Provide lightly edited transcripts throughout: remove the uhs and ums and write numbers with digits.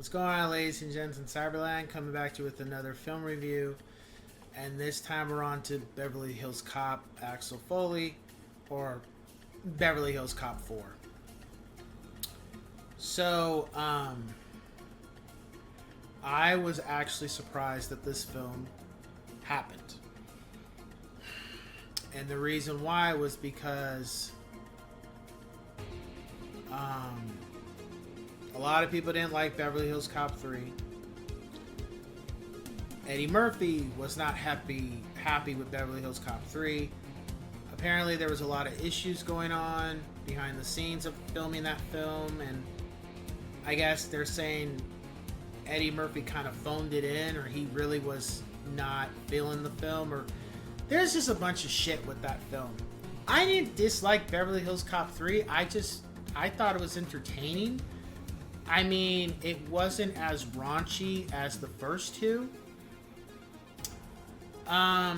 What's going on, ladies and gents in Cyberland? Coming back to you with another film review. And this time we're on to Beverly Hills Cop, Axel Foley, or Beverly Hills Cop 4. So, I was actually surprised that this film happened. And the reason why was because a lot of people didn't like Beverly Hills Cop 3. Eddie Murphy was not happy with Beverly Hills Cop 3. Apparently there was a lot of issues going on behind the scenes of filming that film, and I guess they're saying Eddie Murphy kind of phoned it in, or he really was not feeling the film, or there's just a bunch of shit with that film. I didn't dislike Beverly Hills Cop 3. I thought it was entertaining. I mean, it wasn't as raunchy as the first two. But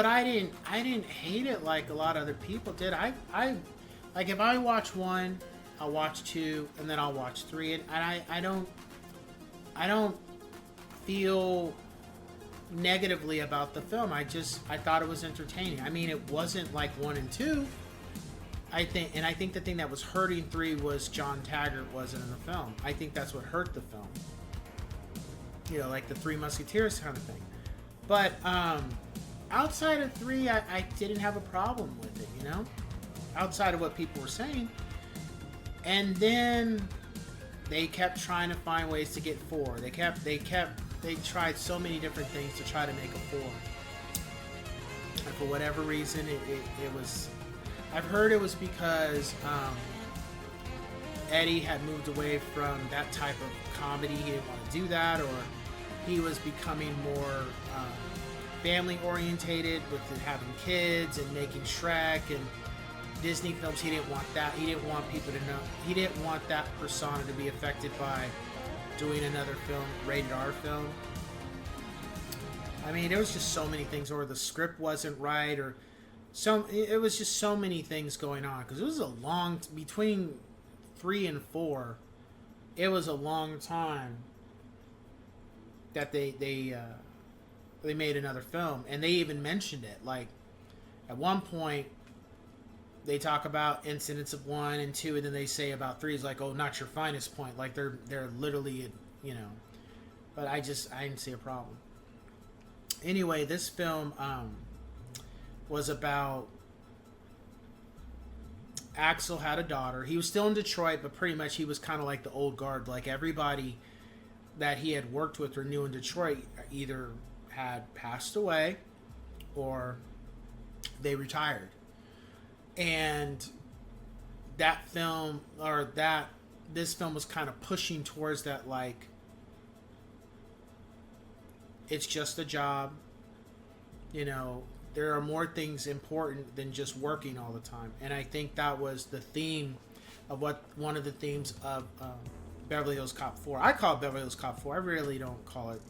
I didn't hate it like a lot of other people did. I like, if I watch one, I'll watch two, and then I'll watch three, and I don't feel negatively about the film. I thought it was entertaining. I mean, it wasn't like 1 and 2. I think the thing that was hurting 3 was John Taggart wasn't in the film. I think that's what hurt the film. You know, like the Three Musketeers kind of thing. But outside of 3, I didn't have a problem with it, you know? Outside of what people were saying. And then they kept trying to find ways to get 4. They tried so many different things to try to make a 4. And for whatever reason, it was... I've heard it was because Eddie had moved away from that type of comedy. He didn't want to do that, or he was becoming more family orientated with having kids and making Shrek and Disney films. He didn't want that. He didn't want people to know. He didn't want that persona to be affected by doing another film, rated R film. I mean, there was just so many things, or the script wasn't right, or it was just so many things going on, because it was a long, between 3 and 4, it was a long time that they made another film, and they even mentioned it. Like, at one point they talk about incidents of 1 and 2, and then they say about 3 is like, oh, not your finest point. Like, they're literally, you know. But I didn't see a problem. Anyway, this film was about Axel had a daughter. He was still in Detroit, but pretty much he was kind of like the old guard. Like, everybody that he had worked with or knew in Detroit either had passed away or they retired. And that film, or this film was kind of pushing towards that, like, it's just a job, you know. There are more things important than just working all the time. And I think that was the theme of one of the themes of Beverly Hills Cop 4. I call it Beverly Hills Cop 4. I really don't call it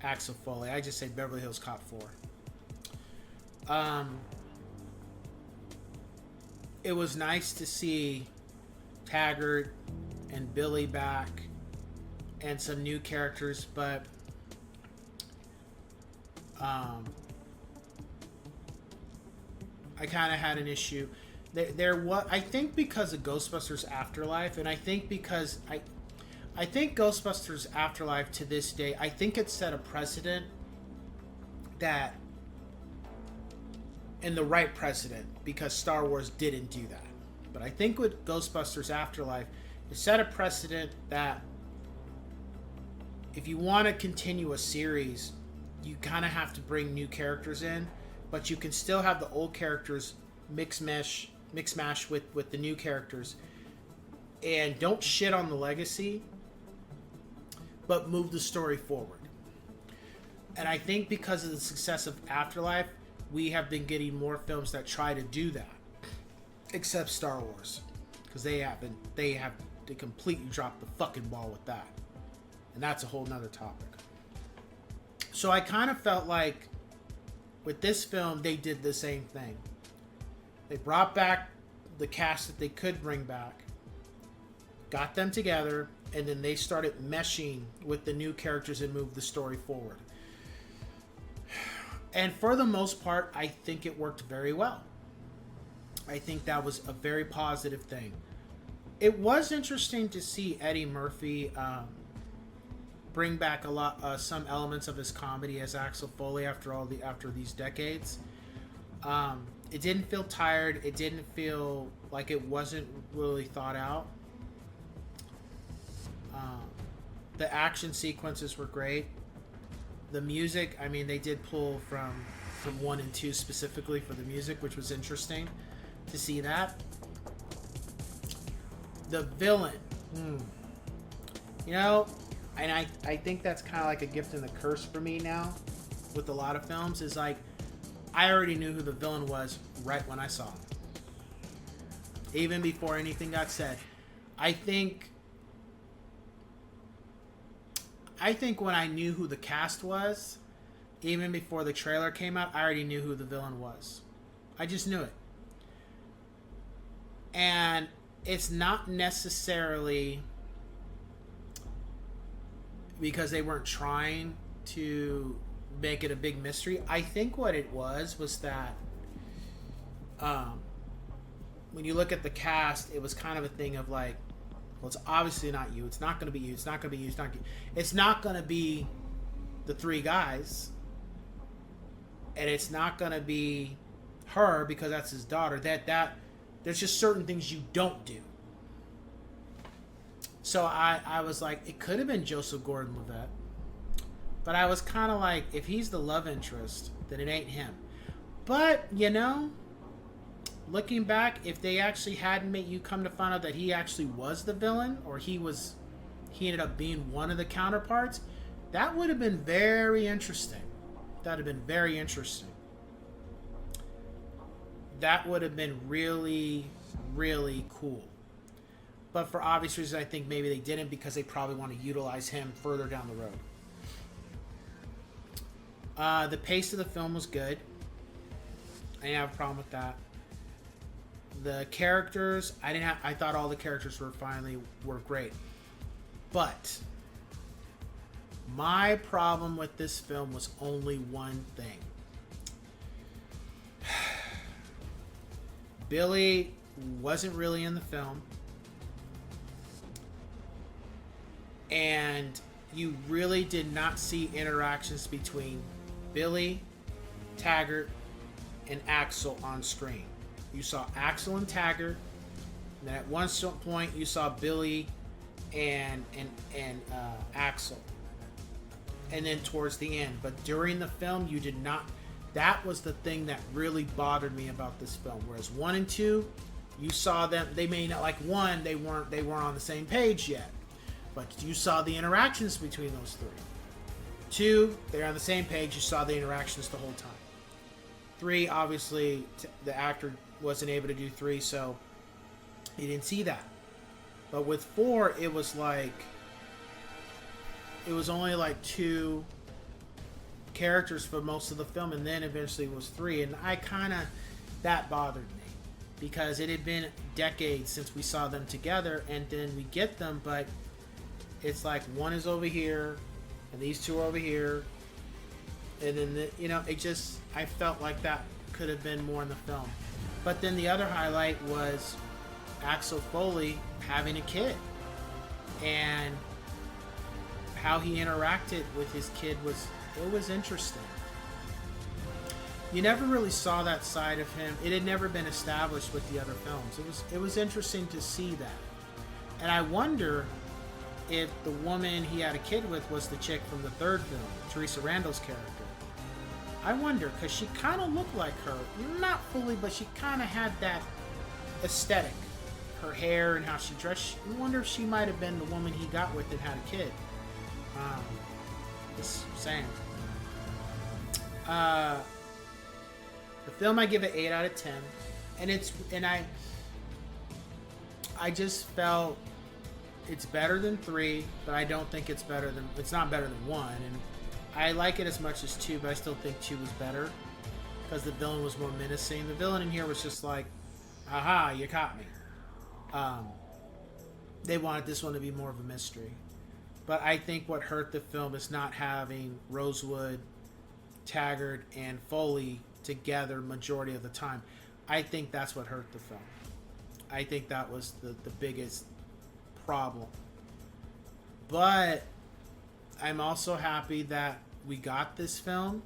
Axel Foley. I just say Beverly Hills Cop 4. It was nice to see Taggart and Billy back and some new characters, but I kind of had an issue. There was, I think, because of Ghostbusters Afterlife, and I think because I think Ghostbusters Afterlife to this day, I think it set a precedent that, and the right precedent, because Star Wars didn't do that. But I think with Ghostbusters Afterlife, it set a precedent that if you want to continue a series, you kind of have to bring new characters in, but you can still have the old characters mix mash with the new characters, and don't shit on the legacy, but move the story forward. And I think because of the success of Afterlife, we have been getting more films that try to do that, except Star Wars, because they completely dropped the fucking ball with that, and that's a whole nother topic. So I kind of felt like with this film, they did the same thing. They brought back the cast that they could bring back, got them together, and then they started meshing with the new characters and moved the story forward. And for the most part, I think it worked very well. I think that was a very positive thing. It was interesting to see Eddie Murphy bring back some elements of his comedy as Axel Foley after these decades. It didn't feel tired. It didn't feel like it wasn't really thought out. The action sequences were great. The music, I mean, they did pull from 1 and 2 specifically for the music, which was interesting to see that. The villain, you know, and I think that's kind of like a gift and a curse for me now with a lot of films, is like, I already knew who the villain was right when I saw him. Even before anything got said. I think when I knew who the cast was, even before the trailer came out, I already knew who the villain was. I just knew it. And it's not necessarily because they weren't trying to make it a big mystery. I think what it was that when you look at the cast, it was kind of a thing of like, well, it's obviously not you. It's not going to be you. It's not going to be you. It's not going to be you. It's not going to be the 3 guys. And it's not going to be her because that's his daughter. There's just certain things you don't do. So I was like, it could have been Joseph Gordon-Levitt. But I was kind of like, if he's the love interest, then it ain't him. But, you know, looking back, if they actually hadn't made you come to find out that he actually was the villain, or he ended up being one of the counterparts, that would have been very interesting. That would have been very interesting. That would have been really, really cool. But for obvious reasons, I think maybe they didn't, because they probably want to utilize him further down the road. The pace of the film was good. I didn't have a problem with that. The characters, I thought all the characters were great. But my problem with this film was only one thing. Billy wasn't really in the film. And you really did not see interactions between Billy, Taggart, and Axel on screen. You saw Axel and Taggart, and then at one point you saw Billy and Axel, and then towards the end. But during the film, you did not. That was the thing that really bothered me about this film. Whereas 1 and 2, you saw them. They may not, like 1, they weren't on the same page yet, but you saw the interactions between those 3. 2, they're on the same page. You saw the interactions the whole time. 3, obviously, the actor wasn't able to do 3, so you didn't see that. But with 4, it was only like 2 characters for most of the film, and then eventually it was 3, and that bothered me, because it had been decades since we saw them together, and then we get them, but it's like 1 is over here, and these 2 are over here, and then I felt like that could have been more in the film. But then the other highlight was Axel Foley having a kid, and how he interacted with his kid was interesting. You never really saw that side of him. It had never been established with the other films. It was interesting to see that. And I wonder if the woman he had a kid with was the chick from the 3rd film, Teresa Randall's character. I wonder, because she kind of looked like her. Not fully, but she kind of had that aesthetic. Her hair and how she dressed. I wonder if she might have been the woman he got with and had a kid. Just saying. The film, I give it 8 out of 10. And I just felt it's better than 3, but I don't think it's not better than 1. And I like it as much as 2, but I still think 2 was better, because the villain was more menacing. The villain in here was just like, aha, you caught me. they wanted this one to be more of a mystery. But I think what hurt the film is not having Rosewood, Taggart, and Foley together majority of the time. I think that's what hurt the film. I think that was the biggest problem. But I'm also happy that we got this film,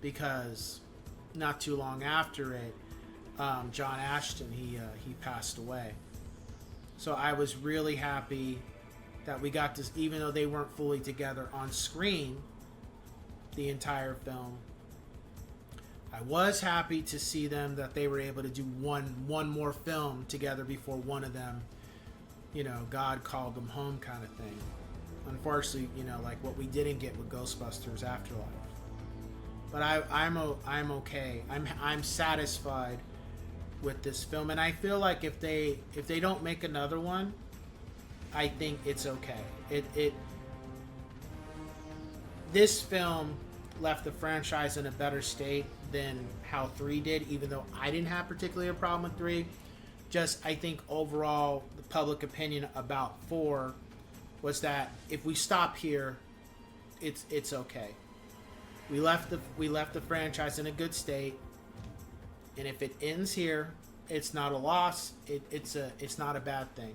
because not too long after it, John Ashton, he passed away. So I was really happy that we got this, even though they weren't fully together on screen the entire film. I was happy to see them, that they were able to do one more film together before one of them, God called them home kind of thing. Unfortunately, like what we didn't get with Ghostbusters Afterlife. But I'm okay. I'm satisfied with this film, and I feel like if they don't make another one, I think it's okay. This film left the franchise in a better state than how 3 did, even though I didn't have particularly a problem with 3. Just, I think overall the public opinion about 4 was that if we stop here, it's okay. We left the franchise in a good state, and if it ends here, it's not a loss. It's not a bad thing.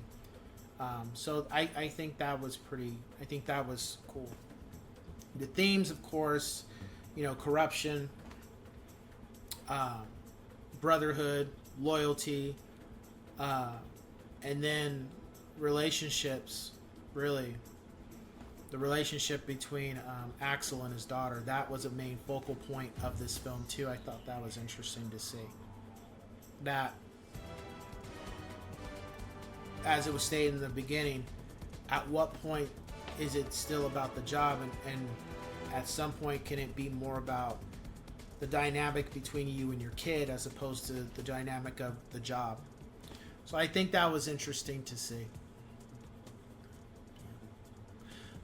So I think that was I think that was cool. The themes, of course, corruption, brotherhood, loyalty, and then relationships. Really, the relationship between Axel and his daughter, that was a main focal point of this film too. I thought that was interesting to see. That, as it was stated in the beginning, at what point is it still about the job, and at some point can it be more about the dynamic between you and your kid as opposed to the dynamic of the job? So I think that was interesting to see.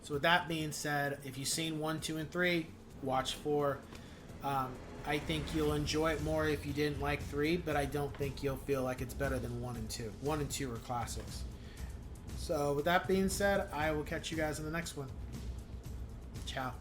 So with that being said, if you've seen 1, 2, and 3, watch 4. I think you'll enjoy it more if you didn't like 3, but I don't think you'll feel like it's better than 1 and 2. 1 and 2 are classics. So with that being said, I will catch you guys in the next one. Ciao.